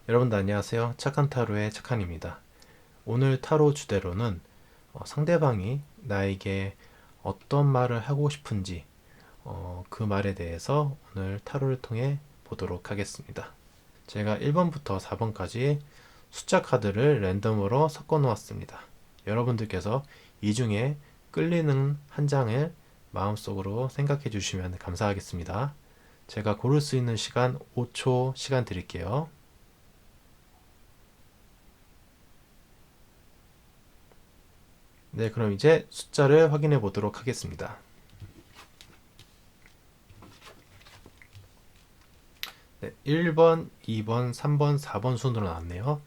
여러분들 안녕하세요. 착한 타로의 착한입니다. 오늘 타로 주제로는 상대방이 나에게 어떤 말을 하고 싶은지 그 말에 대해서 오늘 타로를 통해 보도록 하겠습니다. 제가 1번부터 4번까지 숫자 카드를 랜덤으로 섞어 놓았습니다. 여러분들께서 이 중에 끌리는 한 장을 마음속으로 생각해 주시면 감사하겠습니다. 제가 고를 수 있는 시간 5초 시간 드릴게요. 네, 그럼 이제 숫자를 확인해 보도록 하겠습니다. 네, 1번, 2번, 3번, 4번 순으로 나왔네요.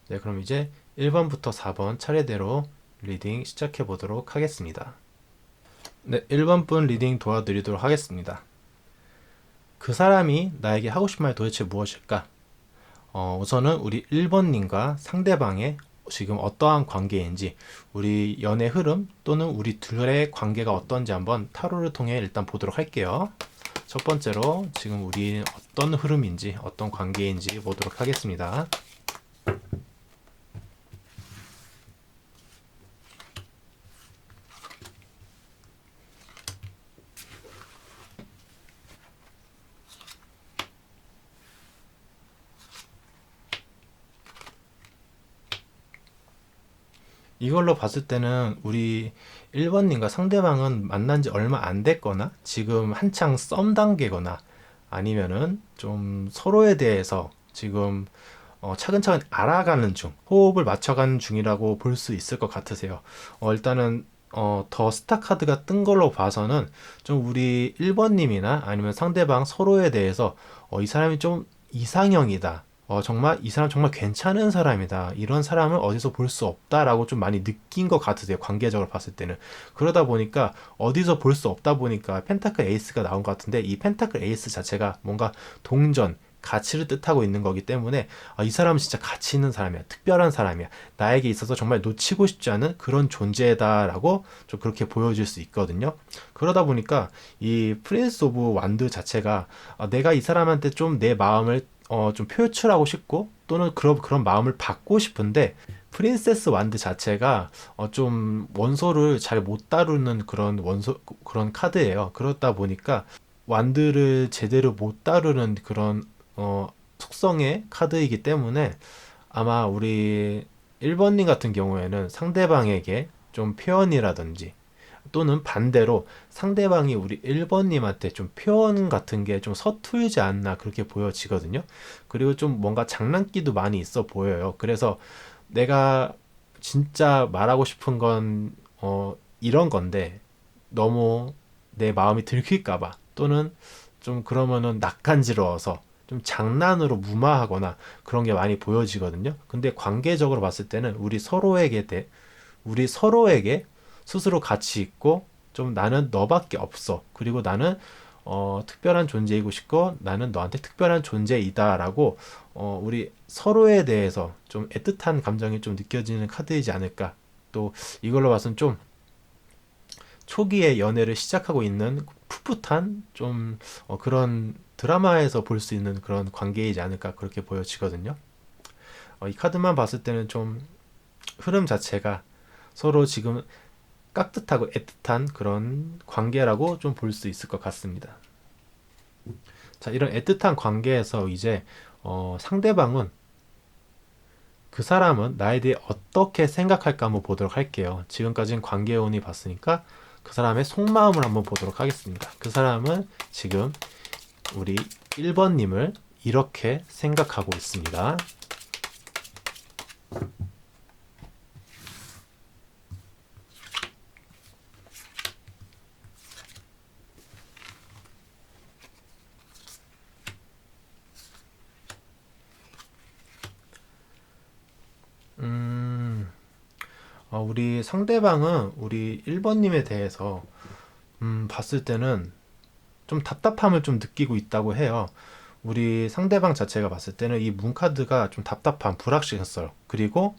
네, 그럼 이제 1번부터 4번 차례대로 리딩 시작해 보도록 하겠습니다. 네, 1번 분 리딩 도와드리도록 하겠습니다. 그 사람이 나에게 하고 싶은 말 도대체 무엇일까? 우선은 우리 1번님과 상대방의 지금 어떠한 관계인지, 우리 연애 흐름 또는 우리 둘의 관계가 어떤지 한번 타로를 통해 일단 보도록 할게요. 첫 번째로 지금 우리 어떤 흐름인지 어떤 관계인지 보도록 하겠습니다. 이걸로 봤을 때는 우리 1번님과 상대방은 만난 지 얼마 안 됐거나 지금 한창 썸 단계거나 아니면은 좀 서로에 대해서 지금 차근차근 알아가는 중, 호흡을 맞춰가는 중이라고 볼 수 있을 것 같으세요. 일단은 더 스타 카드가 뜬 걸로 봐서는 좀 우리 1번님이나 아니면 상대방 서로에 대해서 이 사람이 좀 이상형이다. 정말 이 사람 정말 괜찮은 사람이다. 이런 사람을 어디서 볼 수 없다라고 좀 많이 느낀 것 같으세요. 관계적으로 봤을 때는. 그러다 보니까 어디서 볼 수 없다 보니까 펜타클 에이스가 나온 것 같은데 이 펜타클 에이스 자체가 뭔가 동전, 가치를 뜻하고 있는 거기 때문에 이 사람은 진짜 가치 있는 사람이야. 특별한 사람이야. 나에게 있어서 정말 놓치고 싶지 않은 그런 존재다라고 좀 그렇게 보여질 수 있거든요. 그러다 보니까 이 프린스 오브 완드 자체가 내가 이 사람한테 좀 내 마음을 좀 표출하고 싶고 또는 그런 마음을 받고 싶은데 프린세스 완드 자체가 좀 원소를 잘 못 다루는 그런 카드예요. 그렇다 보니까 완드를 제대로 못 다루는 그런 속성의 카드이기 때문에 아마 우리 1번님 같은 경우에는 상대방에게 좀 표현이라든지 또는 반대로 상대방이 우리 1번님한테 좀 표현 같은 게 좀 서툴지 않나 그렇게 보여지거든요. 그리고 좀 뭔가 장난기도 많이 있어 보여요. 그래서 내가 진짜 말하고 싶은 건 이런 건데 너무 내 마음이 들킬까봐 또는 좀 그러면은 낯간지러워서 좀 장난으로 무마하거나 그런 게 많이 보여지거든요. 근데 관계적으로 봤을 때는 우리 서로에게 스스로 가치 있고 좀 나는 너밖에 없어. 그리고 나는 특별한 존재이고 싶고 나는 너한테 특별한 존재이다라고 우리 서로에 대해서 좀 애틋한 감정이 좀 느껴지는 카드이지 않을까. 또 이걸로 봐서는 좀 초기에 연애를 시작하고 있는 풋풋한 좀 그런 드라마에서 볼 수 있는 그런 관계이지 않을까 그렇게 보여지거든요. 이 카드만 봤을 때는 좀 흐름 자체가 서로 지금 깍듯하고 애틋한 그런 관계라고 좀 볼 수 있을 것 같습니다. 자, 이런 애틋한 관계에서 이제 상대방은 그 사람은 나에 대해 어떻게 생각할까 한번 보도록 할게요. 지금까지는 관계운이 봤으니까 그 사람의 속마음을 한번 보도록 하겠습니다. 그 사람은 지금 우리 1번님을 이렇게 생각하고 있습니다. 음, 우리 상대방은 우리 1번님에 대해서 봤을 때는 좀 답답함을 좀 느끼고 있다고 해요. 우리 상대방 자체가 봤을 때는 이 문카드가 좀 답답함, 불확실했어요. 그리고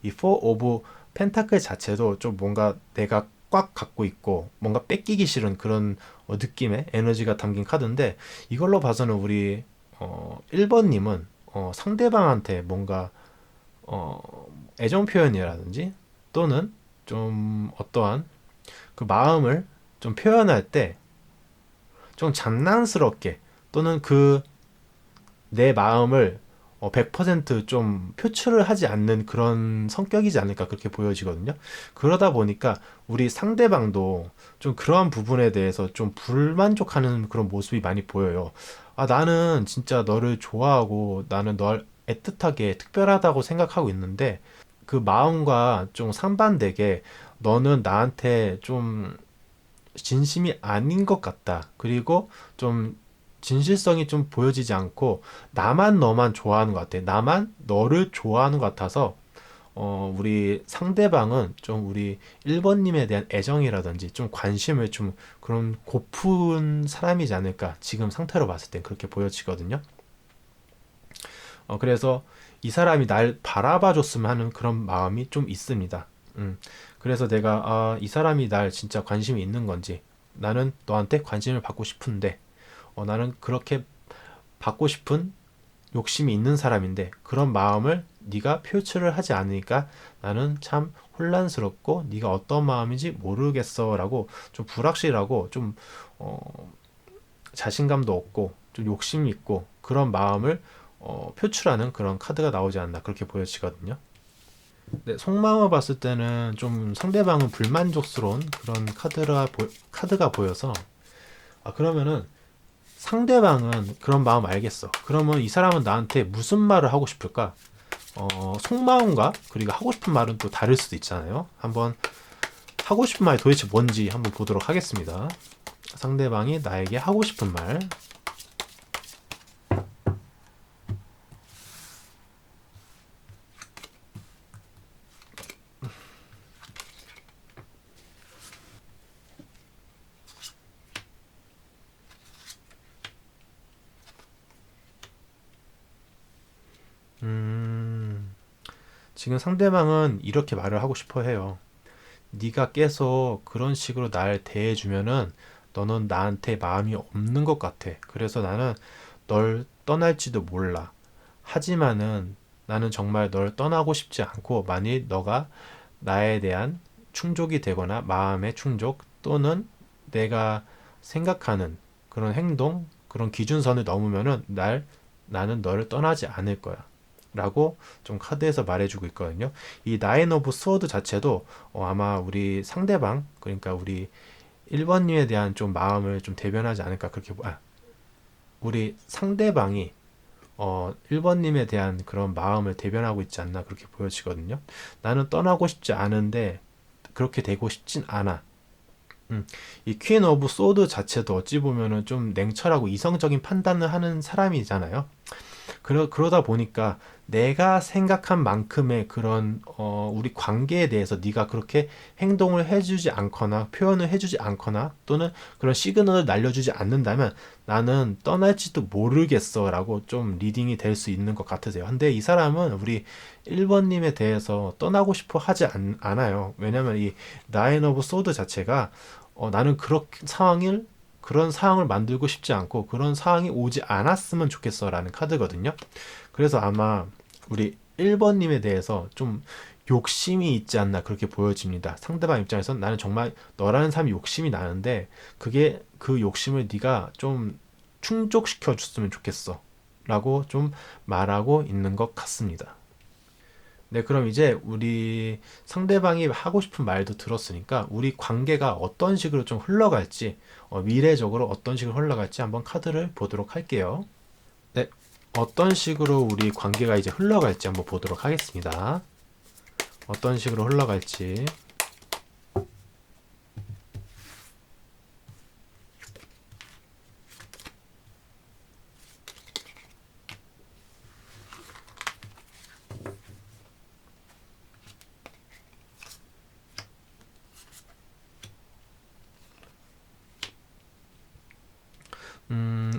이 4 오브 펜타클 자체도 좀 뭔가 내가 꽉 갖고 있고 뭔가 뺏기기 싫은 그런 느낌의 에너지가 담긴 카드인데 이걸로 봐서는 우리 1번님은 상대방한테 뭔가 어, 애정 표현이라든지 또는 좀 어떠한 그 마음을 좀 표현할 때 좀 장난스럽게 또는 그 내 마음을 100%좀 표출을 하지 않는 그런 성격이지 않을까 그렇게 보여지거든요. 그러다 보니까 우리 상대방도 좀 그러한 부분에 대해서 좀 불만족하는 그런 모습이 많이 보여요. 아, 나는 진짜 너를 좋아하고 나는 널 애틋하게 특별하다고 생각하고 있는데 그 마음과 좀 상반되게 너는 나한테 좀 진심이 아닌 것 같다. 그리고 좀 진실성이 좀 보여지지 않고 나만 너만 좋아하는 것 같아. 나만 너를 좋아하는 것 같아서 우리 상대방은 좀 우리 1번님에 대한 애정이라든지 좀 관심을 좀 그런 고픈 사람이지 않을까. 지금 상태로 봤을 땐 그렇게 보여지거든요. 그래서 이 사람이 날 바라봐 줬으면 하는 그런 마음이 좀 있습니다. 그래서 내가 이 사람이 날 진짜 관심이 있는 건지 나는 너한테 관심을 받고 싶은데 나는 그렇게 받고 싶은 욕심이 있는 사람인데 그런 마음을 네가 표출을 하지 않으니까 나는 참 혼란스럽고 네가 어떤 마음인지 모르겠어라고 좀 불확실하고 좀 어, 자신감도 없고 좀 욕심이 있고 그런 마음을 표출하는 그런 카드가 나오지 않나 그렇게 보여지거든요. 네, 속마음을 봤을 때는 좀 상대방은 불만족스러운 그런 카드가 보여서 그러면은 상대방은 그런 마음 알겠어. 그러면 이 사람은 나한테 무슨 말을 하고 싶을까? 속마음과 그리고 하고 싶은 말은 또 다를 수도 있잖아요. 한번 하고 싶은 말이 도대체 뭔지 한번 보도록 하겠습니다. 상대방이 나에게 하고 싶은 말. 음, 지금 상대방은 이렇게 말을 하고 싶어 해요. 네가 계속 그런 식으로 날 대해주면은 너는 나한테 마음이 없는 것 같아. 그래서 나는 널 떠날지도 몰라. 하지만은 나는 정말 널 떠나고 싶지 않고 만일 너가 나에 대한 충족이 되거나 마음의 충족 또는 내가 생각하는 그런 행동, 그런 기준선을 넘으면은 나는 너를 떠나지 않을 거야. 라고 좀 카드에서 말해주고 있거든요. 이 나인 오브 스워드 자체도 아마 우리 상대방, 그러니까 우리 1번님에 대한 좀 마음을 좀 대변하지 않을까 그렇게 우리 상대방이 1번님에 대한 그런 마음을 대변하고 있지 않나 그렇게 보여지거든요. 나는 떠나고 싶지 않은데 그렇게 되고 싶진 않아. 이 퀸 오브 소드 자체도 어찌 보면은 좀 냉철하고 이성적인 판단을 하는 사람이잖아요. 그러다 보니까 내가 생각한 만큼의 그런 우리 관계에 대해서 네가 그렇게 행동을 해주지 않거나 표현을 해주지 않거나 또는 그런 시그널을 날려주지 않는다면 나는 떠날지도 모르겠어라고 좀 리딩이 될 수 있는 것 같으세요. 근데 이 사람은 우리 1번님에 대해서 떠나고 싶어 하지 않아요. 왜냐면 이 나인 오브 소드 자체가 나는 그런 상황을 만들고 싶지 않고 그런 상황이 오지 않았으면 좋겠어라는 카드거든요. 그래서 아마 우리 1번님에 대해서 좀 욕심이 있지 않나 그렇게 보여집니다. 상대방 입장에서는 나는 정말 너라는 사람이 욕심이 나는데 그게 그 욕심을 네가 좀 충족시켜 줬으면 좋겠어 라고 좀 말하고 있는 것 같습니다. 네, 그럼 이제 우리 상대방이 하고 싶은 말도 들었으니까 우리 관계가 어떤 식으로 좀 흘러갈지, 미래적으로 어떤 식으로 흘러갈지 한번 카드를 보도록 할게요. 네, 어떤 식으로 우리 관계가 이제 흘러갈지 한번 보도록 하겠습니다. 어떤 식으로 흘러갈지.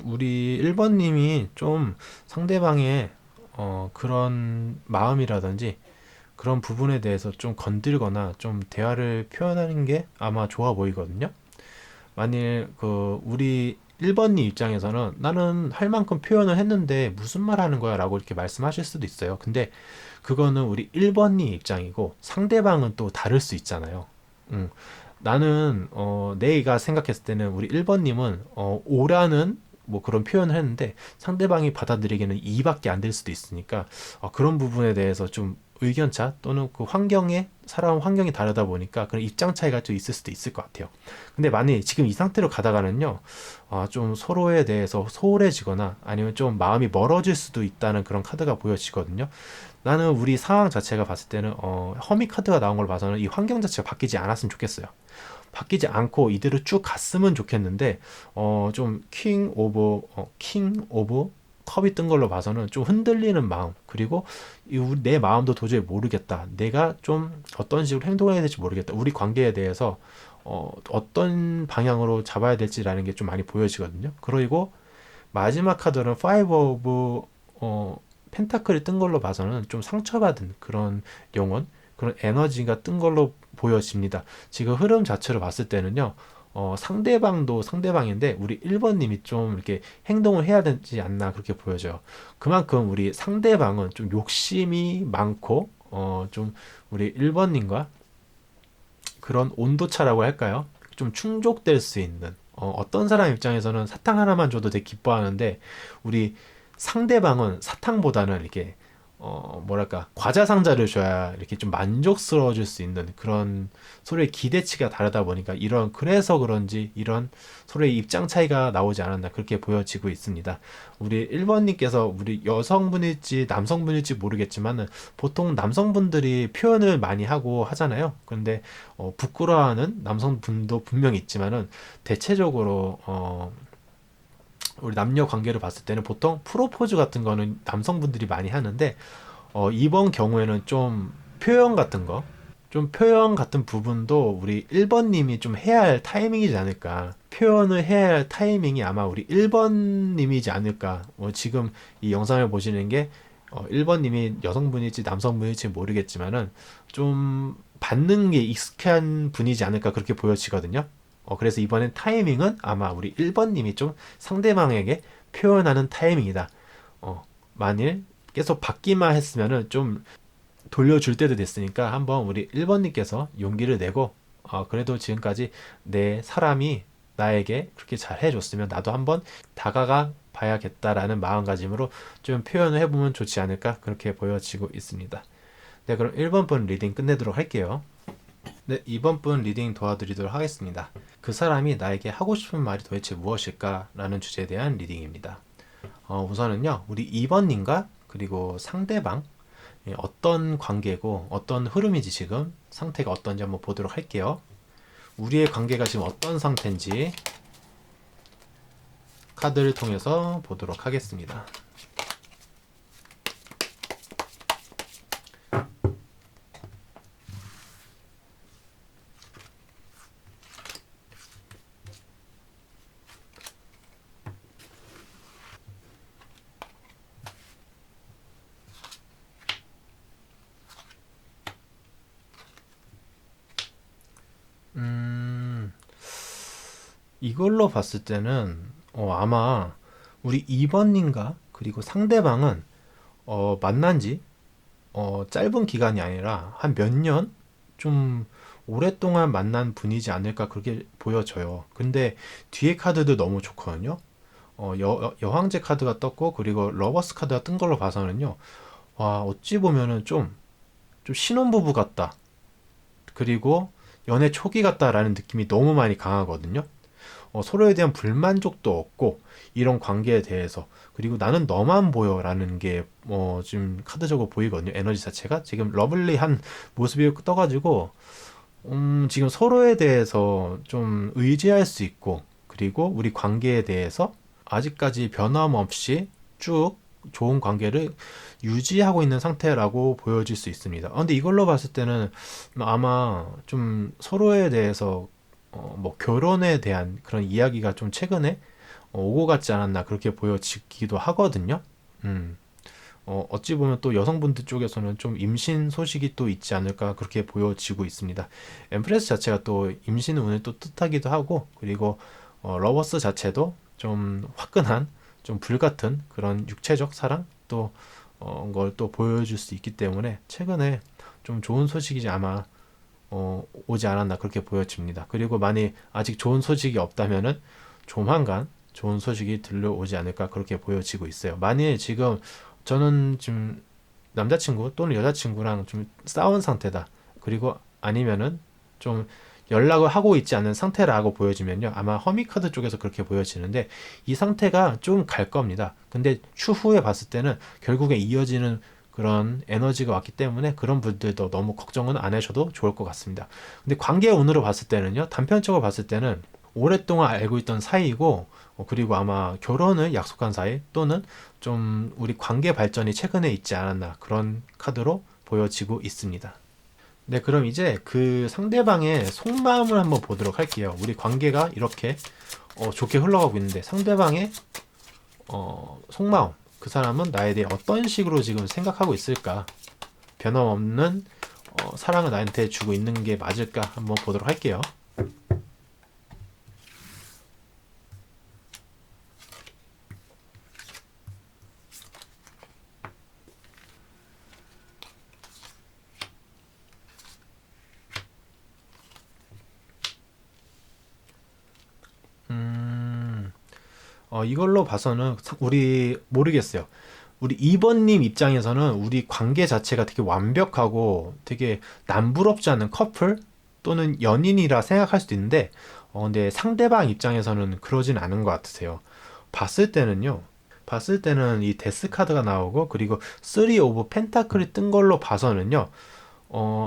우리 1번님이 좀 상대방의 그런 마음이라든지 그런 부분에 대해서 좀 건들거나 좀 대화를 표현하는 게 아마 좋아 보이거든요. 만일 그 우리 1번님 입장에서는 나는 할 만큼 표현을 했는데 무슨 말 하는 거야 라고 이렇게 말씀하실 수도 있어요. 근데 그거는 우리 1번님 입장이고 상대방은 또 다를 수 있잖아요. 음, 나는 내가 생각했을 때는 우리 1번님은 오라는 뭐 그런 표현을 했는데 상대방이 받아들이기에는 2밖에 안 될 수도 있으니까 그런 부분에 대해서 좀 의견차 또는 그 환경에 사람 환경이 다르다 보니까 그런 입장 차이가 좀 있을 수도 있을 것 같아요. 근데 만약에 지금 이 상태로 가다가는요, 좀 서로에 대해서 소홀해지거나 아니면 좀 마음이 멀어질 수도 있다는 그런 카드가 보여지거든요. 나는 우리 상황 자체가 봤을 때는 허미 카드가 나온 걸 봐서는 이 환경 자체가 바뀌지 않았으면 좋겠어요. 바뀌지 않고 이대로 쭉 갔으면 좋겠는데 좀 킹 오브 컵이 뜬 걸로 봐서는 좀 흔들리는 마음, 그리고 내 마음도 도저히 모르겠다, 내가 좀 어떤 식으로 행동해야 될지 모르겠다, 우리 관계에 대해서 어떤 방향으로 잡아야 될지라는 게 좀 많이 보여지거든요. 그리고 마지막 카드는 파이브 오브 펜타클이 뜬 걸로 봐서는 좀 상처받은 그런 영혼, 그런 에너지가 뜬 걸로 보여집니다. 지금 흐름 자체로 봤을 때는요, 상대방도 상대방인데 우리 1번님이 좀 이렇게 행동을 해야 되지 않나 그렇게 보여져요. 그만큼 우리 상대방은 좀 욕심이 많고 좀 우리 1번님과 그런 온도차라고 할까요? 좀 충족될 수 있는 어떤 사람 입장에서는 사탕 하나만 줘도 되게 기뻐하는데 우리 상대방은 사탕보다는 이렇게 뭐랄까 과자 상자를 줘야 이렇게 좀 만족스러워질 수 있는 그런 서로의 기대치가 다르다 보니까 이런 그래서 그런지 이런 서로의 입장 차이가 나오지 않았나 그렇게 보여지고 있습니다. 우리 1번님께서 우리 여성분일지 남성분일지 모르겠지만은 보통 남성분들이 표현을 많이 하고 하잖아요. 그런데 부끄러워하는 남성분도 분명히 있지만은 대체적으로 우리 남녀 관계를 봤을 때는 보통 프로포즈 같은 거는 남성분들이 많이 하는데 이번 경우에는 좀 표현 같은 거, 좀 표현 같은 부분도 우리 1번님이 좀 해야 할 타이밍이지 않을까. 표현을 해야 할 타이밍이 아마 우리 1번님이지 않을까. 지금 이 영상을 보시는 게 1번님이 여성분일지 남성분일지 모르겠지만은 좀 받는 게 익숙한 분이지 않을까 그렇게 보여지거든요. 그래서 이번엔 타이밍은 아마 우리 1번님이 좀 상대방에게 표현하는 타이밍이다. 만일 계속 받기만 했으면은 좀 돌려줄 때도 됐으니까 한번 우리 1번님께서 용기를 내고 그래도 지금까지 내 사람이 나에게 그렇게 잘 해줬으면 나도 한번 다가가 봐야겠다라는 마음가짐으로 좀 표현을 해보면 좋지 않을까 그렇게 보여지고 있습니다. 네, 그럼 1번 분 리딩 끝내도록 할게요. 네, 이번 분 리딩 도와드리도록 하겠습니다. 그 사람이 나에게 하고 싶은 말이 도대체 무엇일까? 라는 주제에 대한 리딩입니다. 우선은요, 우리 2번님과 그리고 상대방, 어떤 관계고, 어떤 흐름인지 지금 상태가 어떤지 한번 보도록 할게요. 우리의 관계가 지금 어떤 상태인지 카드를 통해서 보도록 하겠습니다. 이걸로 봤을 때는 아마 우리 2번님과 그리고 상대방은 만난 지 짧은 기간이 아니라 한 몇 년? 좀 오랫동안 만난 분이지 않을까 그렇게 보여져요. 근데 뒤에 카드도 너무 좋거든요. 여황제 카드가 떴고 그리고 러버스 카드가 뜬 걸로 봐서는요. 와, 어찌 보면은 좀 신혼부부 같다. 그리고 연애 초기 같다라는 느낌이 너무 많이 강하거든요. 서로에 대한 불만족도 없고 이런 관계에 대해서 그리고 나는 너만 보여라는 게 지금 카드적으로 보이거든요. 에너지 자체가 지금 러블리한 모습이 떠가지고 지금 서로에 대해서 좀 의지할 수 있고 그리고 우리 관계에 대해서 아직까지 변함없이 쭉 좋은 관계를 유지하고 있는 상태라고 보여질 수 있습니다. 근데 이걸로 봤을 때는 아마 좀 서로에 대해서 뭐 결혼에 대한 그런 이야기가 좀 최근에 오고 갔지 않았나 그렇게 보여지기도 하거든요. 어찌 보면 또 여성분들 쪽에서는 좀 임신 소식이 또 있지 않을까 그렇게 보여지고 있습니다. 엠프레스 자체가 또 임신 운을 또 뜻하기도 하고 그리고 러버스 자체도 좀 화끈한, 좀 불같은 그런 육체적 사랑 또 걸 또 보여줄 수 있기 때문에 최근에 좀 좋은 소식이지 아마 오지 않았나 그렇게 보여집니다. 그리고 만약 아직 좋은 소식이 없다면은 조만간 좋은 소식이 들려오지 않을까 그렇게 보여지고 있어요. 만일 지금 저는 지금 남자친구 또는 여자친구랑 좀 싸운 상태다. 그리고 아니면은 좀 연락을 하고 있지 않은 상태라고 보여지면요. 아마 허미카드 쪽에서 그렇게 보여지는데 이 상태가 좀 갈 겁니다. 근데 추후에 봤을 때는 결국에 이어지는 그런 에너지가 왔기 때문에 그런 분들도 너무 걱정은 안 하셔도 좋을 것 같습니다. 근데 관계 운으로 봤을 때는요. 단편적으로 봤을 때는 오랫동안 알고 있던 사이이고 그리고 아마 결혼을 약속한 사이 또는 좀 우리 관계 발전이 최근에 있지 않았나 그런 카드로 보여지고 있습니다. 네, 그럼 이제 그 상대방의 속마음을 한번 보도록 할게요. 우리 관계가 이렇게 좋게 흘러가고 있는데 상대방의 속마음, 그 사람은 나에 대해 어떤 식으로 지금 생각하고 있을까? 변함없는 사랑을 나한테 주고 있는 게 맞을까? 한번 보도록 할게요. 음, 이걸로 봐서는 우리 모르겠어요. 우리 2번님 입장에서는 우리 관계 자체가 되게 완벽하고 되게 남부럽지 않은 커플 또는 연인이라 생각할 수도 있는데, 근데 상대방 입장에서는 그러진 않은 것 같으세요. 봤을 때는요, 봤을 때는 이 데스 카드가 나오고, 그리고 3 오브 펜타클이 뜬 걸로 봐서는요,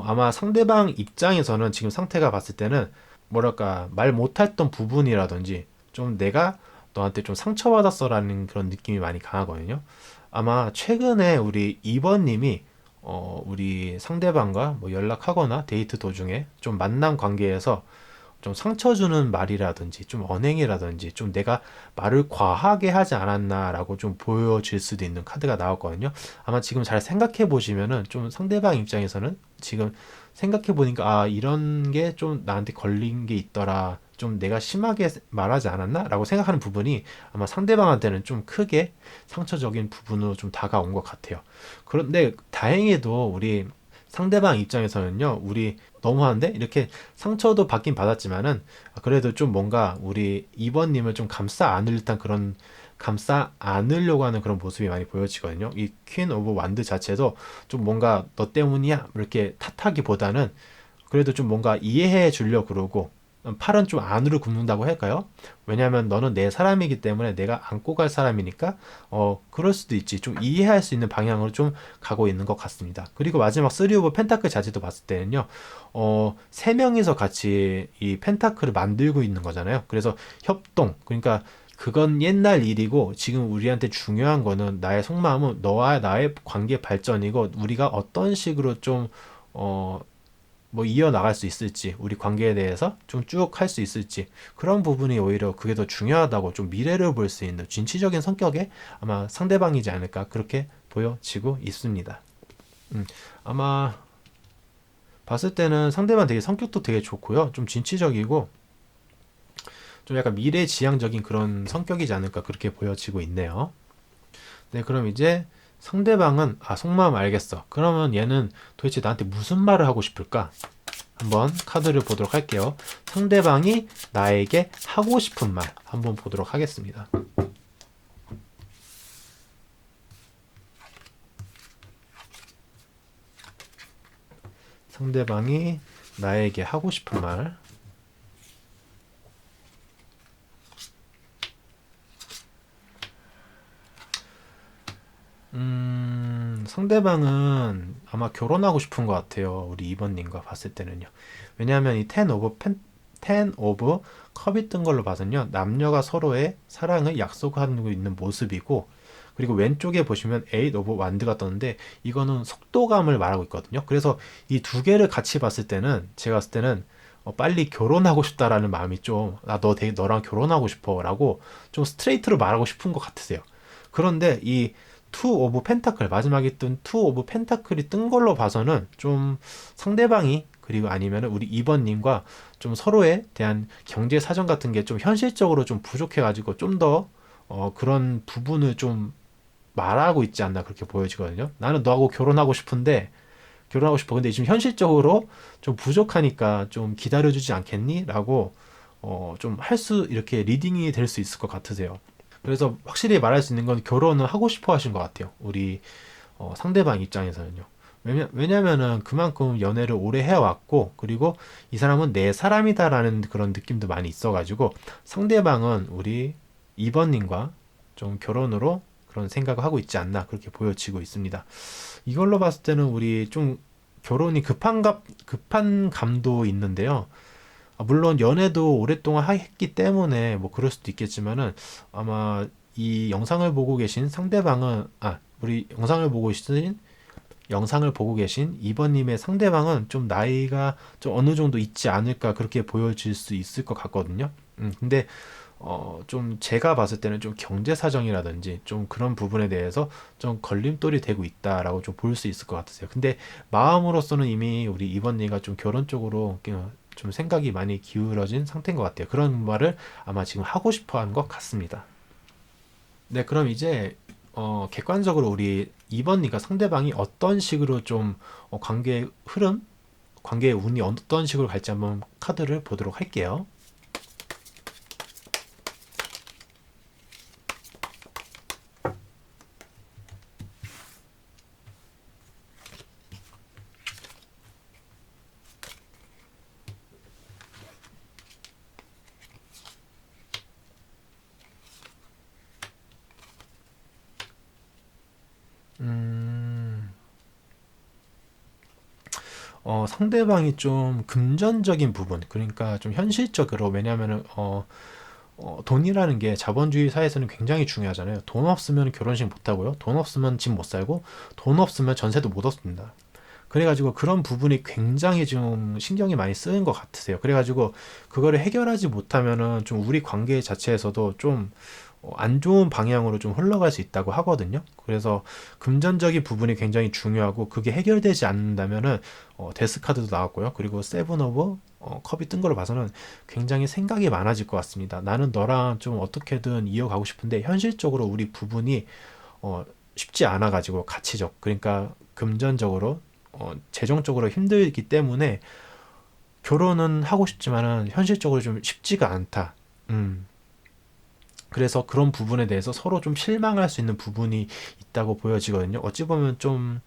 아마 상대방 입장에서는 지금 상태가 봤을 때는 뭐랄까 말 못했던 부분이라든지 좀 내가 너한테 좀 상처받았어라는 그런 느낌이 많이 강하거든요. 아마 최근에 우리 2번님이 우리 상대방과 뭐 연락하거나 데이트 도중에 좀 만난 관계에서 좀 상처 주는 말이라든지 좀 언행이라든지 좀 내가 말을 과하게 하지 않았나라고 좀 보여질 수도 있는 카드가 나왔거든요. 아마 지금 잘 생각해 보시면은 좀 상대방 입장에서는 지금 생각해 보니까 아 이런 게 좀 나한테 걸린 게 있더라. 좀 내가 심하게 말하지 않았나라고 생각하는 부분이 아마 상대방한테는 좀 크게 상처적인 부분으로 좀 다가온 것 같아요. 그런데 다행히도 우리 상대방 입장에서는요, 우리 너무한데? 이렇게 상처도 받긴 받았지만은, 그래도 좀 뭔가 우리 2번님을 좀 감싸 안을 듯한 그런, 감싸 안으려고 하는 그런 모습이 많이 보여지거든요. 이 퀸 오브 완드 자체도 좀 뭔가 너 때문이야? 이렇게 탓하기보다는 그래도 좀 뭔가 이해해 주려고 그러고, 팔은 좀 안으로 굽는다고 할까요? 왜냐하면 너는 내 사람이기 때문에 내가 안고 갈 사람이니까 그럴 수도 있지. 좀 이해할 수 있는 방향으로 좀 가고 있는 것 같습니다. 그리고 마지막 3 오브 펜타클 자체도 봤을 때는요. 세 명이서 같이 이 펜타클을 만들고 있는 거잖아요. 그래서 협동. 그러니까 그건 옛날 일이고 지금 우리한테 중요한 거는 나의 속마음은 너와 나의 관계 발전이고 우리가 어떤 식으로 좀 뭐 이어나갈 수 있을지, 우리 관계에 대해서 좀 쭉 할 수 있을지, 그런 부분이 오히려 그게 더 중요하다고 좀 미래를 볼 수 있는 진취적인 성격의 아마 상대방이지 않을까, 그렇게 보여지고 있습니다. 아마 봤을 때는 상대방 되게 성격도 되게 좋고요. 좀 진취적이고, 좀 약간 미래지향적인 그런 성격이지 않을까, 그렇게 보여지고 있네요. 네, 그럼 이제 상대방은, 속마음 알겠어. 그러면 얘는 도대체 나한테 무슨 말을 하고 싶을까? 한번 카드를 보도록 할게요. 상대방이 나에게 하고 싶은 말 한번 보도록 하겠습니다. 상대방이 나에게 하고 싶은 말. 상대방은 아마 결혼하고 싶은 것 같아요. 우리 2번님과 봤을 때는요. 왜냐하면 이 텐 오브 컵이 뜬 걸로 봐서는요. 남녀가 서로의 사랑을 약속하고 있는 모습이고, 그리고 왼쪽에 보시면 8 오브 완드가 떴는데 이거는 속도감을 말하고 있거든요. 그래서 이 두 개를 같이 봤을 때는 제가 봤을 때는 빨리 결혼하고 싶다라는 마음이 좀, 너 너랑 결혼하고 싶어 라고 좀 스트레이트로 말하고 싶은 것 같으세요. 그런데 이 투 오브 펜타클, 마지막에 뜬 투 오브 펜타클이 뜬 걸로 봐서는 좀 상대방이, 그리고 아니면 우리 2번님과 좀 서로에 대한 경제 사정 같은 게 좀 현실적으로 좀 부족해가지고 좀 더 그런 부분을 좀 말하고 있지 않나 그렇게 보여지거든요. 나는 너하고 결혼하고 싶은데 결혼하고 싶어. 근데 지금 현실적으로 좀 부족하니까 좀 기다려주지 않겠니? 라고 좀 할 수, 이렇게 리딩이 될 수 있을 것 같으세요. 그래서 확실히 말할 수 있는 건 결혼을 하고 싶어 하신 것 같아요. 우리 상대방 입장에서는요. 왜냐면은 그만큼 연애를 오래 해왔고, 그리고 이 사람은 내 사람이다라는 그런 느낌도 많이 있어가지고, 상대방은 우리 2번님과 좀 결혼으로 그런 생각을 하고 있지 않나 그렇게 보여지고 있습니다. 이걸로 봤을 때는 우리 좀 결혼이 급한 감도 있는데요. 물론 연애도 오랫동안 했기 때문에 뭐 그럴 수도 있겠지만은 아마 이 영상을 보고 계신 상대방은, 우리 영상을 보고 계신 2번님의 상대방은 좀 나이가 좀 어느 정도 있지 않을까 그렇게 보여질 수 있을 것 같거든요. 근데 좀 제가 봤을 때는 좀 경제 사정이라든지 좀 그런 부분에 대해서 좀 걸림돌이 되고 있다라고 좀 볼 수 있을 것 같으세요. 근데 마음으로서는 이미 우리 이번님과 좀 결혼 쪽으로 좀 생각이 많이 기울어진 상태인 것 같아요. 그런 말을 아마 지금 하고 싶어 하는 것 같습니다. 네, 그럼 이제 객관적으로 우리 2번님과 상대방이 어떤 식으로 좀 관계의 흐름, 관계의 운이 어떤 식으로 갈지 한번 카드를 보도록 할게요. 음, 상대방이 좀 금전적인 부분, 그러니까 좀 현실적으로, 왜냐하면은 돈이라는 게 자본주의 사회에서는 굉장히 중요하잖아요. 돈 없으면 결혼식 못 하고요. 돈 없으면 집 못 살고, 돈 없으면 전세도 못 얻습니다. 그래가지고 그런 부분이 굉장히 좀 신경이 많이 쓰는 것 같으세요. 그래가지고 그거를 해결하지 못하면은 좀 우리 관계 자체에서도 좀 안 좋은 방향으로 좀 흘러갈 수 있다고 하거든요. 그래서 금전적인 부분이 굉장히 중요하고 그게 해결되지 않는다면은 데스 카드도 나왔고요. 그리고 세븐 오브 컵이 뜬 걸로 봐서는 굉장히 생각이 많아질 것 같습니다. 나는 너랑 좀 어떻게든 이어가고 싶은데 현실적으로 우리 부분이 어, 쉽지 않아 가지고 가치적, 그러니까 금전적으로 재정적으로 힘들기 때문에 결혼은 하고 싶지만은 현실적으로 좀 쉽지가 않다. 음. 그래서 그런 부분에 대해서 서로 좀 실망할 수 있는 부분이 있다고 보여지거든요. 어찌 보면 좀,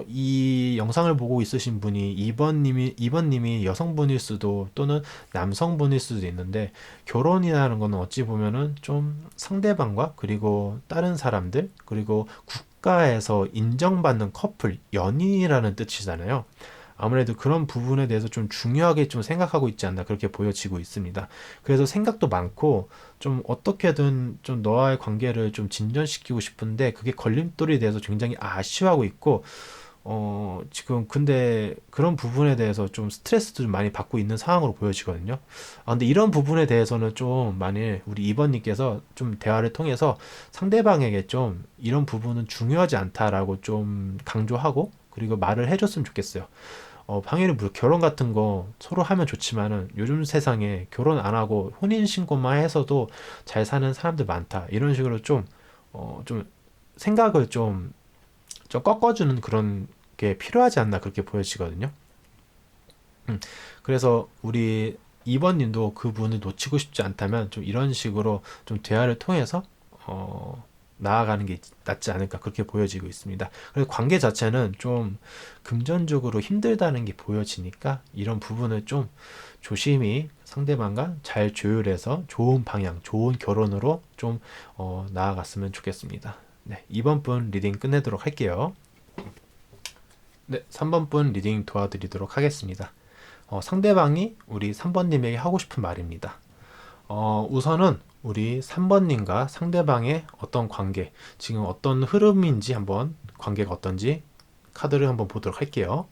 이 영상을 보고 있으신 분이 2번님이 여성분일 수도 또는 남성분일 수도 있는데, 결혼이라는 거는 어찌 보면은 좀 상대방과 그리고 다른 사람들, 그리고 국가에서 인정받는 커플, 연인이라는 뜻이잖아요. 아무래도 그런 부분에 대해서 좀 중요하게 좀 생각하고 있지 않나 그렇게 보여지고 있습니다. 그래서 생각도 많고 좀 어떻게든 좀 너와의 관계를 좀 진전시키고 싶은데 그게 걸림돌이 돼서 굉장히 아쉬워하고 있고, 지금 근데 그런 부분에 대해서 좀 스트레스도 좀 많이 받고 있는 상황으로 보여지거든요. 근데 이런 부분에 대해서는 좀 만일 우리 이번님께서 좀 대화를 통해서 상대방에게 좀 이런 부분은 중요하지 않다라고 좀 강조하고 그리고 말을 해줬으면 좋겠어요. 당연히 뭐 결혼 같은 거 서로 하면 좋지만은 요즘 세상에 결혼 안 하고 혼인신고만 해서도 잘 사는 사람들 많다. 이런 식으로 좀 생각을 좀 꺾어주는 그런 게 필요하지 않나 그렇게 보여지거든요. 음, 그래서 우리 2번님도 그 분을 놓치고 싶지 않다면 좀 이런 식으로 좀 대화를 통해서 나아가는 게 낫지 않을까 그렇게 보여지고 있습니다. 그래서 관계 자체는 좀 금전적으로 힘들다는 게 보여지니까 이런 부분을 좀 조심히 상대방과 잘 조율해서 좋은 방향, 좋은 결혼으로 좀 나아갔으면 좋겠습니다. 네, 2번 분 리딩 끝내도록 할게요. 네, 3번 분 리딩 도와드리도록 하겠습니다. 상대방이 우리 3번님에게 하고 싶은 말입니다. 우선은 우리 3번님과 상대방의 어떤 관계, 지금 어떤 흐름인지 한번, 관계가 어떤지 카드를 한번 보도록 할게요.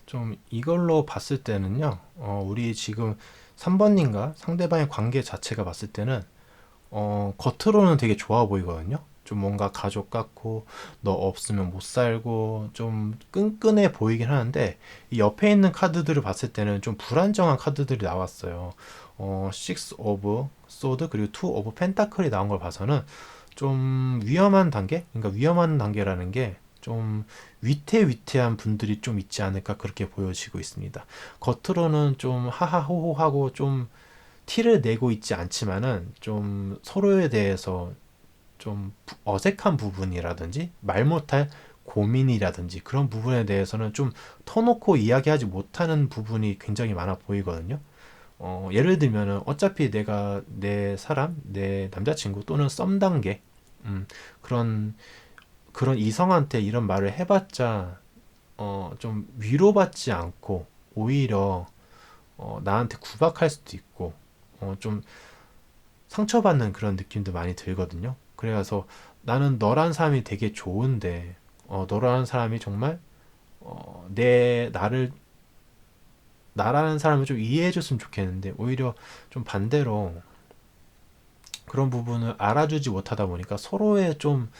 좀 이걸로 봤을 때는요, 우리 지금 3번님과 상대방의 관계 자체가 봤을 때는, 겉으로는 되게 좋아 보이거든요. 좀 뭔가 가족 같고, 너 없으면 못 살고, 좀 끈끈해 보이긴 하는데, 이 옆에 있는 카드들을 봤을 때는 좀 불안정한 카드들이 나왔어요. 6 오브 소드, 그리고 2 오브 펜타클이 나온 걸 봐서는, 좀 위험한 단계? 그러니까 위험한 단계라는 게 좀 위태위태한 분들이 좀 있지 않을까 그렇게 보여지고 있습니다. 겉으로는 좀 하하호호하고 좀 티를 내고 있지 않지만은 좀 서로에 대해서 좀 어색한 부분이라든지 말 못할 고민이라든지 그런 부분에 대해서는 좀 터놓고 이야기하지 못하는 부분이 굉장히 많아 보이거든요. 예를 들면은 어차피 내가 내 사람, 내 남자친구 또는 썸 단계, 그런 이성한테 이런 말을 해봤자 좀 위로받지 않고 오히려 나한테 구박할 수도 있고 좀 상처받는 그런 느낌도 많이 들거든요. 그래서 나는 너란 사람이 되게 좋은데 너라는 사람이 정말 내 나라는 사람을 좀 이해해줬으면 좋겠는데 오히려 좀 반대로 그런 부분을 알아주지 못하다 보니까 서로의 좀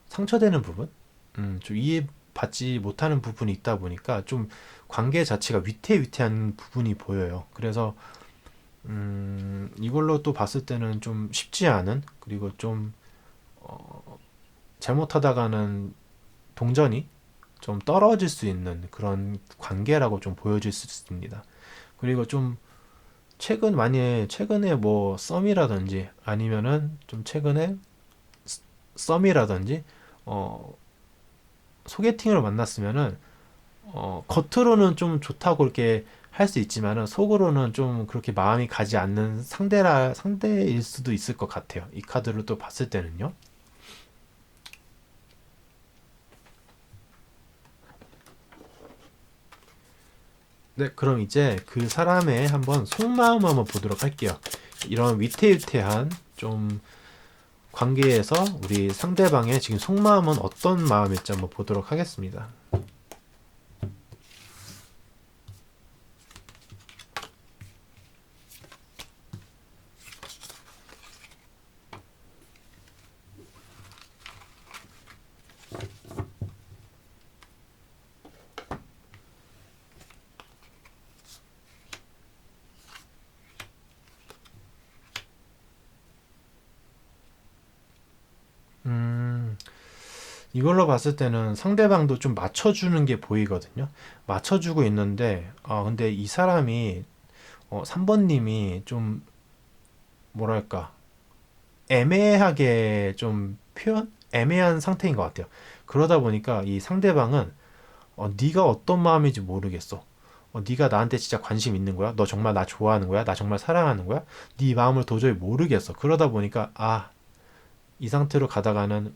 상처되는 부분, 좀 이해받지 못하는 부분이 있다 보니까 좀 관계 자체가 위태위태한 부분이 보여요. 그래서 이걸로 또 봤을 때는 좀 쉽지 않은 그리고 좀 잘못하다가는 동전이 좀 떨어질 수 있는 그런 관계라고 좀 보여질 수 있습니다. 그리고 좀 최근에 뭐 썸이라든지 아니면은 좀 최근에 썸이라든지 어 소개팅으로 만났으면은 겉으로는 좀 좋다고 이렇게 할 수 있지만은 속으로는 좀 그렇게 마음이 가지 않는 상대일 수도 있을 것 같아요. 이 카드를 또 봤을 때는요. 네, 그럼 이제 그 사람의 한번 속마음 한번 보도록 할게요. 이런 위태위태한 좀 관계에서 우리 상대방의 지금 속마음은 어떤 마음일지 한번 보도록 하겠습니다. 음, 이걸로 봤을 때는 상대방도 좀 맞춰주는 게 보이거든요. 맞춰주고 있는데, 근데 이 사람이, 3번님이 좀, 뭐랄까, 애매하게 좀 애매한 상태인 것 같아요. 그러다 보니까 이 상대방은, 네가 어떤 마음인지 모르겠어. 네가 나한테 진짜 관심 있는 거야? 너 정말 나 좋아하는 거야? 나 정말 사랑하는 거야? 네 마음을 도저히 모르겠어. 그러다 보니까, 이 상태로 가다가는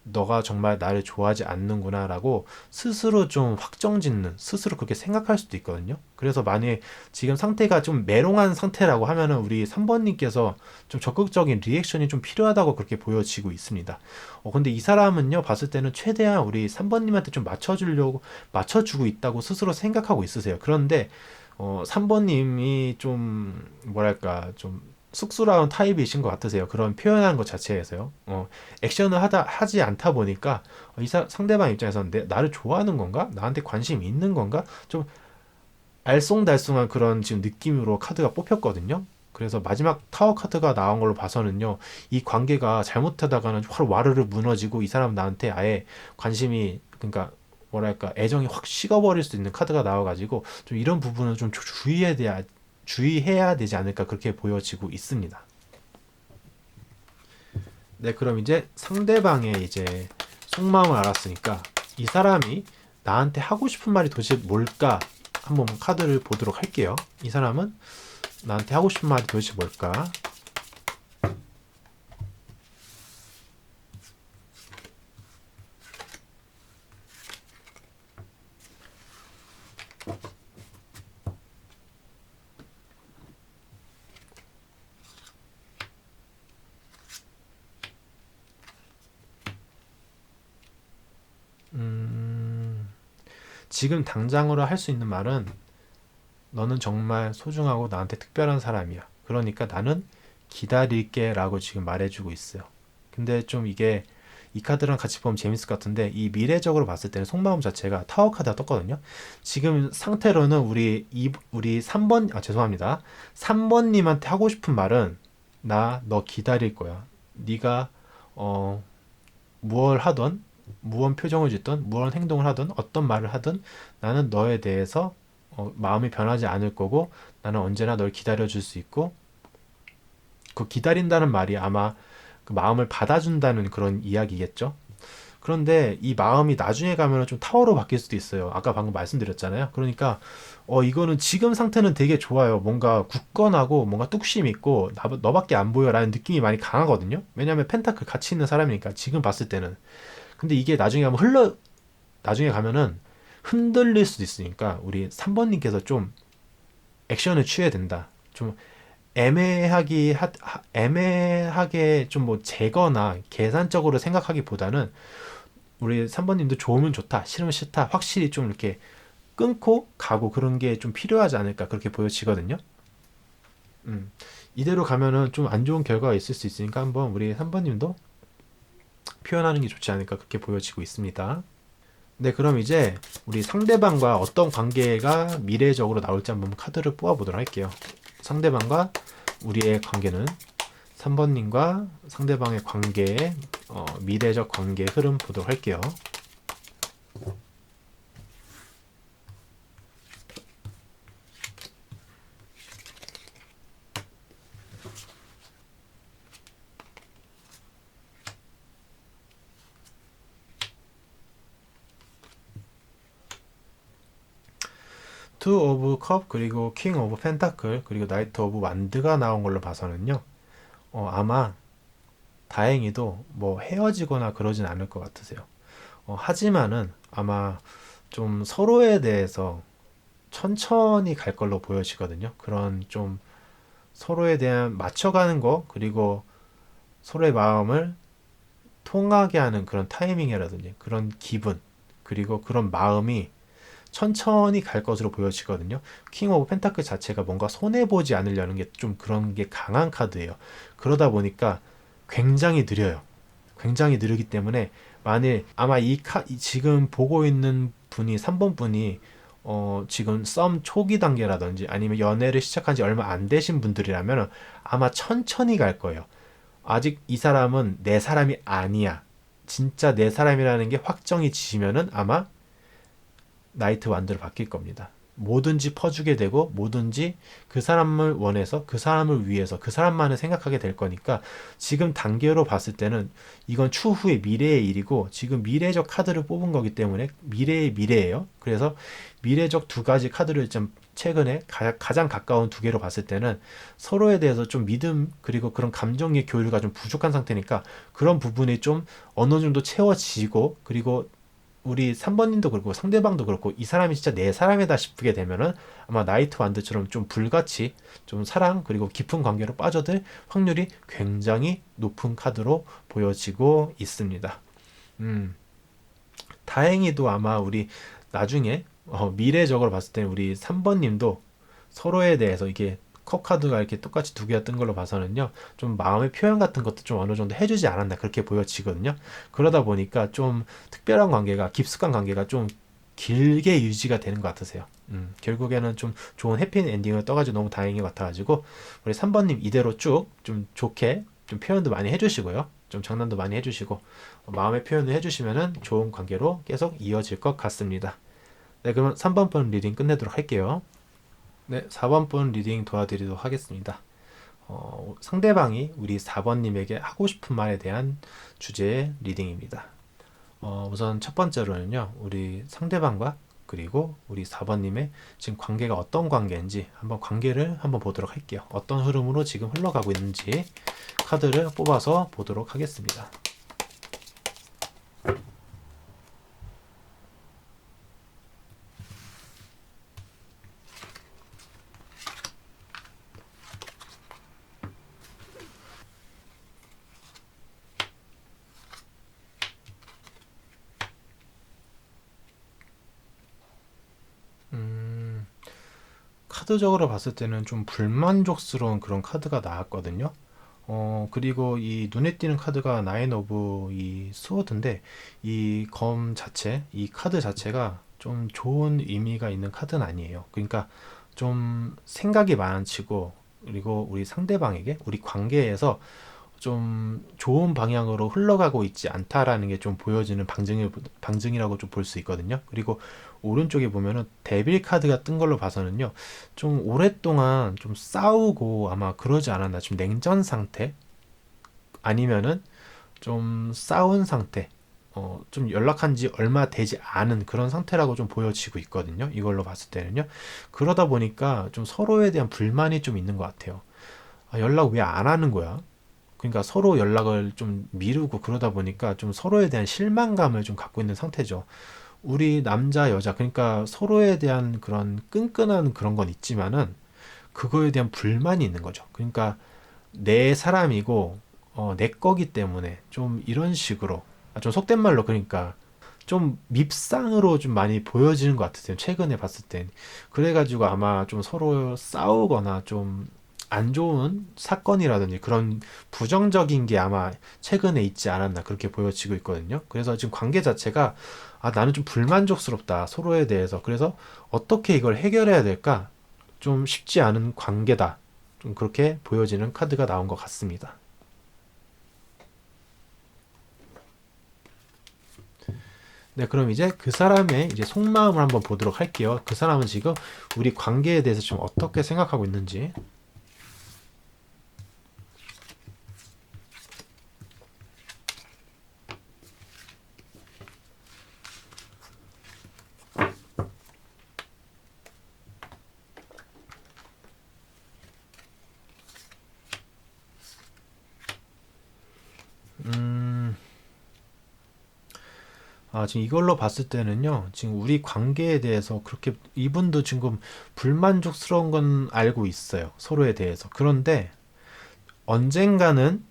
너가 정말 나를 좋아하지 않는구나라고 스스로 좀 확정짓는, 스스로 그렇게 생각할 수도 있거든요. 그래서 만약에 지금 상태가 좀 메롱한 상태라고 하면은 우리 3번님께서 좀 적극적인 리액션이 좀 필요하다고 그렇게 보여지고 있습니다. 근데 이 사람은요, 봤을 때는 최대한 우리 3번님한테 좀 맞춰주고 있다고 스스로 생각하고 있으세요. 그런데 3번님이 좀, 뭐랄까, 좀 쑥스러운 타입이신 것 같으세요. 그런 표현하는 것 자체에서요. 액션을 하지 않다 보니까 상대방 입장에서는 나를 좋아하는 건가? 나한테 관심이 있는 건가? 좀 알쏭달쏭한 그런 지금 느낌으로 카드가 뽑혔거든요. 그래서 마지막 타워 카드가 나온 걸로 봐서는요, 이 관계가 잘못하다가는 바로 와르르 무너지고 이 사람 나한테 아예 관심이, 그러니까 뭐랄까, 애정이 확 식어버릴 수 있는 카드가 나와가지고 좀 이런 부분은 좀 주의해야 되지 않을까 그렇게 보여지고 있습니다. 네, 그럼 이제 상대방의 이제 속마음을 알았으니까 이 사람이 나한테 하고 싶은 말이 도대체 뭘까? 한번 카드를 보도록 할게요. 이 사람은 나한테 하고 싶은 말이 도대체 뭘까? 지금 당장으로 할 수 있는 말은 너는 정말 소중하고 나한테 특별한 사람이야. 그러니까 나는 기다릴게 라고 지금 말해주고 있어요. 근데 좀 이게 이 카드랑 같이 보면 재밌을 것 같은데 이 미래적으로 봤을 때는 속마음 자체가 타워 카드가 떴거든요. 지금 상태로는 우리 3번 죄송합니다. 3번님한테 하고 싶은 말은 나 너 기다릴 거야. 네가 어 무얼 하던 무언 표정을 짓던 무언 행동을 하던 어떤 말을 하든 나는 너에 대해서 마음이 변하지 않을 거고 나는 언제나 널 기다려 줄 수 있고 그 기다린다는 말이 아마 그 마음을 받아준다는 그런 이야기겠죠. 그런데 이 마음이 나중에 가면 좀 타워로 바뀔 수도 있어요. 아까 방금 말씀드렸잖아요. 그러니까 이거는 지금 상태는 되게 좋아요. 뭔가 굳건하고 뭔가 뚝심 있고 너밖에 안 보여라는 느낌이 많이 강하거든요. 왜냐하면 펜타클 같이 있는 사람이니까 지금 봤을 때는. 근데 이게 나중에 가면은 흔들릴 수도 있으니까 우리 3번님께서 좀 액션을 취해야 된다. 좀 애매하게 좀 뭐 재거나 계산적으로 생각하기보다는 우리 3번님도 좋으면 좋다, 싫으면 싫다, 확실히 좀 이렇게 끊고 가고 그런 게 좀 필요하지 않을까 그렇게 보여지거든요. 음. 이대로 가면은 좀 안 좋은 결과가 있을 수 있으니까 한번 우리 3번님도 표현하는 게 좋지 않을까 그렇게 보여지고 있습니다. 네, 그럼 이제 우리 상대방과 어떤 관계가 미래적으로 나올지 한번 카드를 뽑아보도록 할게요. 상대방과 우리의 관계는 3번님과 상대방의 관계의 미래적 관계 흐름 보도록 할게요. 투 오브 컵 그리고 킹 오브 펜타클 그리고 나이트 오브 완드가 나온 걸로 봐서는요. 아마 다행히도 뭐 헤어지거나 그러진 않을 것 같으세요. 하지만은 아마 좀 서로에 대해서 천천히 갈 걸로 보여지거든요. 그런 좀 서로에 대한 맞춰가는 거 그리고 서로의 마음을 통하게 하는 그런 타이밍이라든지 그런 기분 그리고 그런 마음이 천천히 갈 것으로 보여지거든요. 킹 오브 펜타클 자체가 뭔가 손해보지 않으려는 게 좀 그런 게 강한 카드예요. 그러다 보니까 굉장히 느려요. 굉장히 느리기 때문에 만일 아마 지금 보고 있는 분이 3번 분이 지금 썸 초기 단계라든지 아니면 연애를 시작한 지 얼마 안 되신 분들이라면 아마 천천히 갈 거예요. 아직 이 사람은 내 사람이 아니야. 진짜 내 사람이라는 게 확정이 지면은 아마 나이트 완드로 바뀔 겁니다. 뭐든지 퍼주게 되고 뭐든지 그 사람을 원해서 그 사람을 위해서 그 사람만을 생각하게 될 거니까 지금 단계로 봤을 때는 이건 추후의 미래의 일이고 지금 미래적 카드를 뽑은 거기 때문에 미래의 미래예요. 그래서 미래적 두 가지 카드를 좀 최근에 가장 가까운 두 개로 봤을 때는 서로에 대해서 좀 믿음 그리고 그런 감정의 교류가 좀 부족한 상태니까 그런 부분이 좀 어느 정도 채워지고 그리고 우리 3번님도 그렇고 상대방도 그렇고 이 사람이 진짜 내 사람이다 싶게 되면은 아마 나이트 완드처럼 좀 불같이 좀 사랑 그리고 깊은 관계로 빠져들 확률이 굉장히 높은 카드로 보여지고 있습니다. 음, 다행히도 아마 우리 나중에 미래적으로 봤을 때 우리 3번님도 서로에 대해서 이게 컵 카드가 이렇게 똑같이 두 개가 뜬 걸로 봐서는요, 좀 마음의 표현 같은 것도 좀 어느 정도 해주지 않았나 그렇게 보여지거든요. 그러다 보니까 좀 특별한 관계가, 깊숙한 관계가 좀 길게 유지가 되는 것 같으세요. 결국에는 좀 좋은 해피 엔딩을 떠가지고 너무 다행인 것 같아가지고 우리 3번님 이대로 쭉 좀 좋게 좀 표현도 많이 해주시고요. 좀 장난도 많이 해주시고 마음의 표현을 해주시면은 좋은 관계로 계속 이어질 것 같습니다. 네, 그러면 3번 분 리딩 끝내도록 할게요. 네, 4번 분 리딩 도와드리도록 하겠습니다. 상대방이 우리 4번님에게 하고 싶은 말에 대한 주제의 리딩입니다. 우선 첫 번째로는요, 우리 상대방과 그리고 우리 4번님의 지금 관계가 어떤 관계인지 한번 관계를 한번 보도록 할게요. 어떤 흐름으로 지금 흘러가고 있는지 카드를 뽑아서 보도록 하겠습니다. 카드적으로 봤을 때는 좀 불만족스러운 그런 카드가 나왔거든요. 그리고 이 눈에 띄는 카드가 나인 오브 이 스워드인데 이 검 자체, 이 카드 자체가 좀 좋은 의미가 있는 카드는 아니에요. 그러니까 좀 생각이 많아지고 그리고 우리 상대방에게 우리 관계에서 좀 좋은 방향으로 흘러가고 있지 않다라는 게 좀 보여지는 방증이라고 좀 볼 수 있거든요. 그리고 오른쪽에 보면은 데빌 카드가 뜬 걸로 봐서는요, 좀 오랫동안 좀 싸우고 아마 그러지 않았나. 좀 냉전 상태 아니면은 좀 싸운 상태, 좀 연락한 지 얼마 되지 않은 그런 상태라고 좀 보여지고 있거든요. 이걸로 봤을 때는요. 그러다 보니까 좀 서로에 대한 불만이 좀 있는 것 같아요. 아, 연락 왜 안 하는 거야? 그러니까 서로 연락을 좀 미루고 그러다 보니까 좀 서로에 대한 실망감을 좀 갖고 있는 상태죠. 우리 남자, 여자, 그러니까 서로에 대한 그런 끈끈한 그런 건 있지만은 그거에 대한 불만이 있는 거죠. 그러니까 내 사람이고, 내 거기 때문에 좀 이런 식으로, 좀 속된 말로 그러니까 좀 밉상으로 좀 많이 보여지는 것 같으세요. 최근에 봤을 땐. 그래가지고 아마 좀 서로 싸우거나 좀 안 좋은 사건이라든지 그런 부정적인 게 아마 최근에 있지 않았나 그렇게 보여지고 있거든요. 그래서 지금 관계 자체가 아, 나는 좀 불만족스럽다. 서로에 대해서. 그래서 어떻게 이걸 해결해야 될까? 좀 쉽지 않은 관계다. 좀 그렇게 보여지는 카드가 나온 것 같습니다. 네, 그럼 이제 그 사람의 이제 속마음을 한번 보도록 할게요. 그 사람은 지금 우리 관계에 대해서 좀 어떻게 생각하고 있는지. 음, 지금 이걸로 봤을 때는요, 지금 우리 관계에 대해서 그렇게 이분도 지금 불만족스러운 건 알고 있어요. 서로에 대해서. 그런데 언젠가는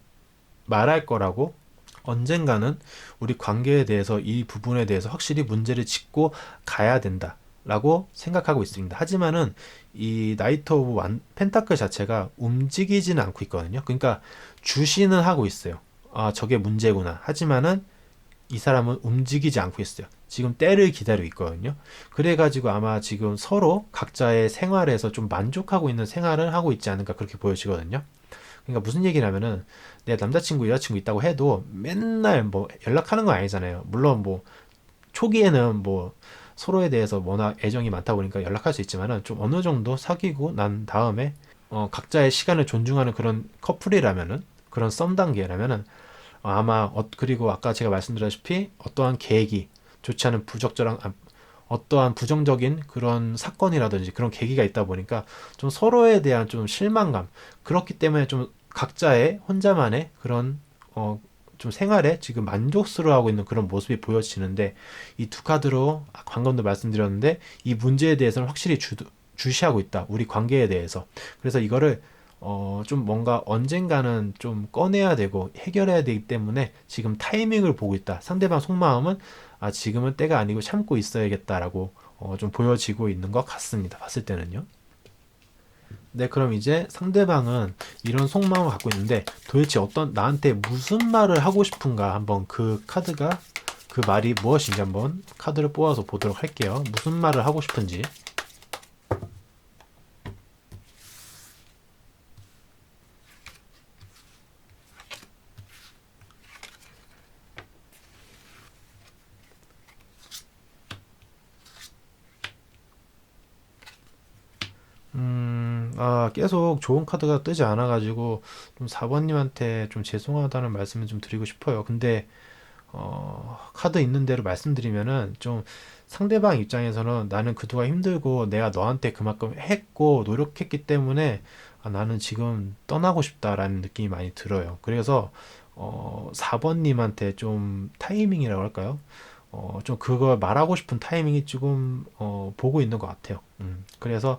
말할 거라고, 언젠가는 우리 관계에 대해서 이 부분에 대해서 확실히 문제를 짚고 가야 된다. 라고 생각하고 있습니다. 하지만은 이 나이트 오브 펜타클 자체가 움직이지는 않고 있거든요. 그러니까 주시는 하고 있어요. 아, 저게 문제구나. 하지만은 이 사람은 움직이지 않고 있어요. 지금 때를 기다리고 있거든요. 그래가지고 아마 지금 서로 각자의 생활에서 좀 만족하고 있는 생활을 하고 있지 않을까 그렇게 보여지거든요. 그러니까 무슨 얘기냐면은 내 남자친구, 여자친구 있다고 해도 맨날 뭐 연락하는 건 아니잖아요. 물론 뭐 초기에는 뭐 서로에 대해서 워낙 애정이 많다 보니까 연락할 수 있지만은 좀 어느 정도 사귀고 난 다음에 각자의 시간을 존중하는 그런 커플이라면은 그런 썸 단계라면은 아마 그리고 아까 제가 말씀드렸다시피 어떠한 계획이 좋지 않은 어떠한 부정적인 그런 사건이라든지 그런 계기가 있다 보니까 좀 서로에 대한 좀 실망감 그렇기 때문에 좀 각자의 혼자만의 그런 좀 생활에 지금 만족스러워하고 있는 그런 모습이 보여지는데 이 두 카드로 방금도 말씀드렸는데 이 문제에 대해서는 확실히 주시하고 있다. 우리 관계에 대해서. 그래서 이거를 좀 뭔가 언젠가는 좀 꺼내야 되고 해결해야 되기 때문에 지금 타이밍을 보고 있다. 상대방 속마음은 아, 지금은 때가 아니고 참고 있어야겠다라고 좀 보여지고 있는 것 같습니다. 봤을 때는요. 네, 그럼 이제 상대방은 이런 속마음을 갖고 있는데 도대체 나한테 무슨 말을 하고 싶은가 한번 그 카드가 그 말이 무엇인지 한번 카드를 뽑아서 보도록 할게요. 무슨 말을 하고 싶은지. 계속 좋은 카드가 뜨지 않아가지고 좀 4번님한테 좀 죄송하다는 말씀을 좀 드리고 싶어요. 근데 카드 있는 대로 말씀드리면은 좀 상대방 입장에서는 나는 그동안 힘들고 내가 너한테 그만큼 했고 노력했기 때문에 아, 나는 지금 떠나고 싶다라는 느낌이 많이 들어요. 그래서 4번님한테 좀 타이밍이라고 할까요? 좀 그걸 말하고 싶은 타이밍이 조금 보고 있는 것 같아요. 그래서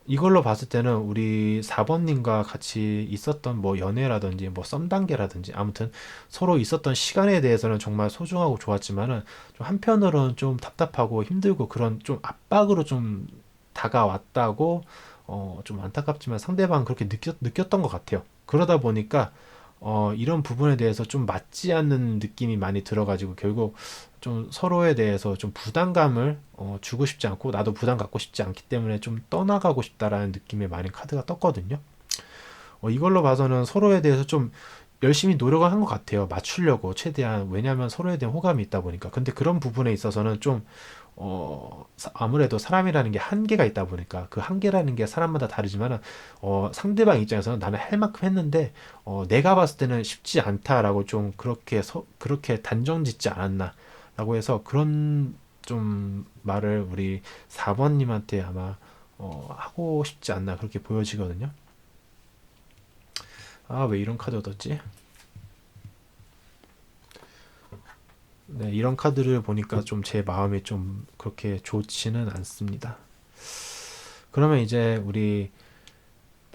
이걸로 봤을 때는 우리 4번님과 같이 있었던 뭐 연애라든지 뭐 썸 단계라든지 아무튼 서로 있었던 시간에 대해서는 정말 소중하고 좋았지만은 좀 한편으로는 좀 답답하고 힘들고 그런 좀 압박으로 좀 다가왔다고 좀 안타깝지만 상대방은 그렇게 느꼈던 것 같아요. 그러다 보니까 이런 부분에 대해서 좀 맞지 않는 느낌이 많이 들어가지고 결국 좀 서로에 대해서 좀 부담감을 주고 싶지 않고 나도 부담 갖고 싶지 않기 때문에 좀 떠나가고 싶다라는 느낌의 많은 카드가 떴거든요. 이걸로 봐서는 서로에 대해서 좀 열심히 노력을 한 것 같아요. 맞추려고 최대한. 왜냐하면 서로에 대한 호감이 있다 보니까. 근데 그런 부분에 있어서는 좀 아무래도 사람이라는 게 한계가 있다 보니까 그 한계라는 게 사람마다 다르지만은 상대방 입장에서는 나는 할 만큼 했는데 내가 봤을 때는 쉽지 않다라고 좀 그렇게 단정 짓지 않았나라고 해서 그런 좀 말을 우리 4번님한테 아마 하고 싶지 않나 그렇게 보여지거든요. 아, 왜 이런 카드 얻었지? 네, 이런 카드를 보니까 좀 제 마음이 좀 그렇게 좋지는 않습니다. 그러면 이제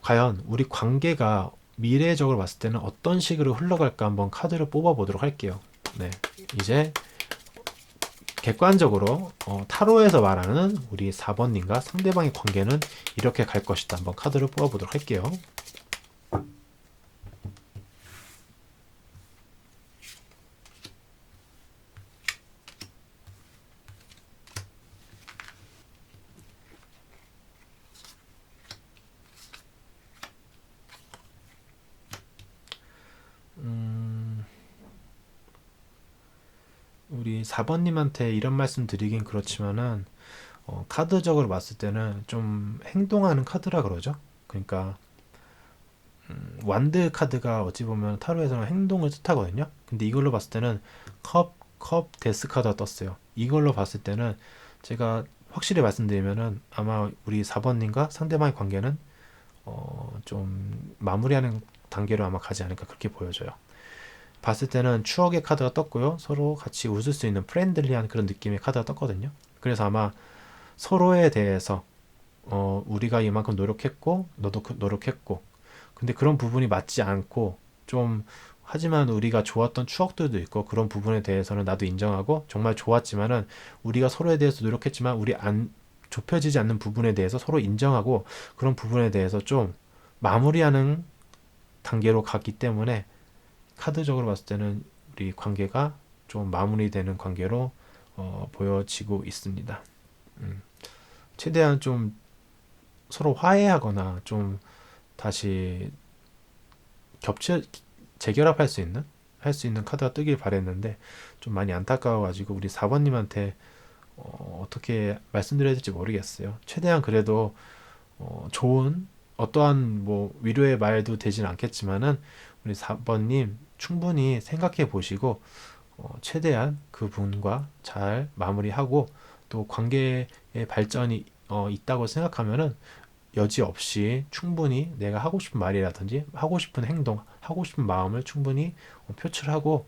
과연 우리 관계가 미래적으로 봤을 때는 어떤 식으로 흘러갈까 한번 카드를 뽑아 보도록 할게요. 네, 이제 객관적으로 타로에서 말하는 우리 4번님과 상대방의 관계는 이렇게 갈 것이다. 한번 카드를 뽑아 보도록 할게요. 음, 우리 4번님한테 이런 말씀 드리긴 그렇지만은 카드적으로 봤을 때는 좀 행동하는 카드라 그러죠. 그러니까 완드 카드가 어찌 보면 타로에서는 행동을 뜻하거든요. 근데 이걸로 봤을 때는 데스 카드가 떴어요. 이걸로 봤을 때는 제가 확실히 말씀드리면은 아마 우리 4번님과 상대방의 관계는 좀 마무리하는 단계로 아마 가지 않을까 그렇게 보여져요. 봤을 때는 추억의 카드가 떴고요. 서로 같이 웃을 수 있는 프렌들리한 그런 느낌의 카드가 떴거든요. 그래서 아마 서로에 대해서 우리가 이만큼 노력했고 너도 노력했고 근데 그런 부분이 맞지 않고 좀 하지만 우리가 좋았던 추억들도 있고 그런 부분에 대해서는 나도 인정하고 정말 좋았지만은 우리가 서로에 대해서 노력했지만 우리 안 좁혀지지 않는 부분에 대해서 서로 인정하고 그런 부분에 대해서 좀 마무리하는 단계로 갔기 때문에 카드적으로 봤을 때는 우리 관계가 좀 마무리되는 관계로 보여지고 있습니다. 음, 최대한 좀 서로 화해하거나 좀 다시 겹쳐 재결합할 수 있는 할 수 있는 카드가 뜨길 바랬는데 좀 많이 안타까워가지고 우리 4번님한테 어떻게 말씀드려야 될지 모르겠어요. 최대한 그래도 좋은 어떠한 뭐 위로의 말도 되진 않겠지만은 우리 4번님 충분히 생각해 보시고 최대한 그분과 잘 마무리하고 또 관계의 발전이 있다고 생각하면은 여지없이 충분히 내가 하고 싶은 말이라든지 하고 싶은 행동, 하고 싶은 마음을 충분히 표출하고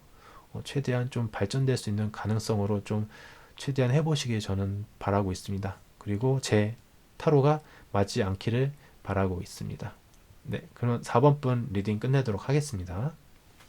최대한 좀 발전될 수 있는 가능성으로 좀 최대한 해보시길 저는 바라고 있습니다. 그리고 제 타로가 맞지 않기를 바라고 있습니다. 네, 그럼 4번 분 리딩 끝내도록 하겠습니다.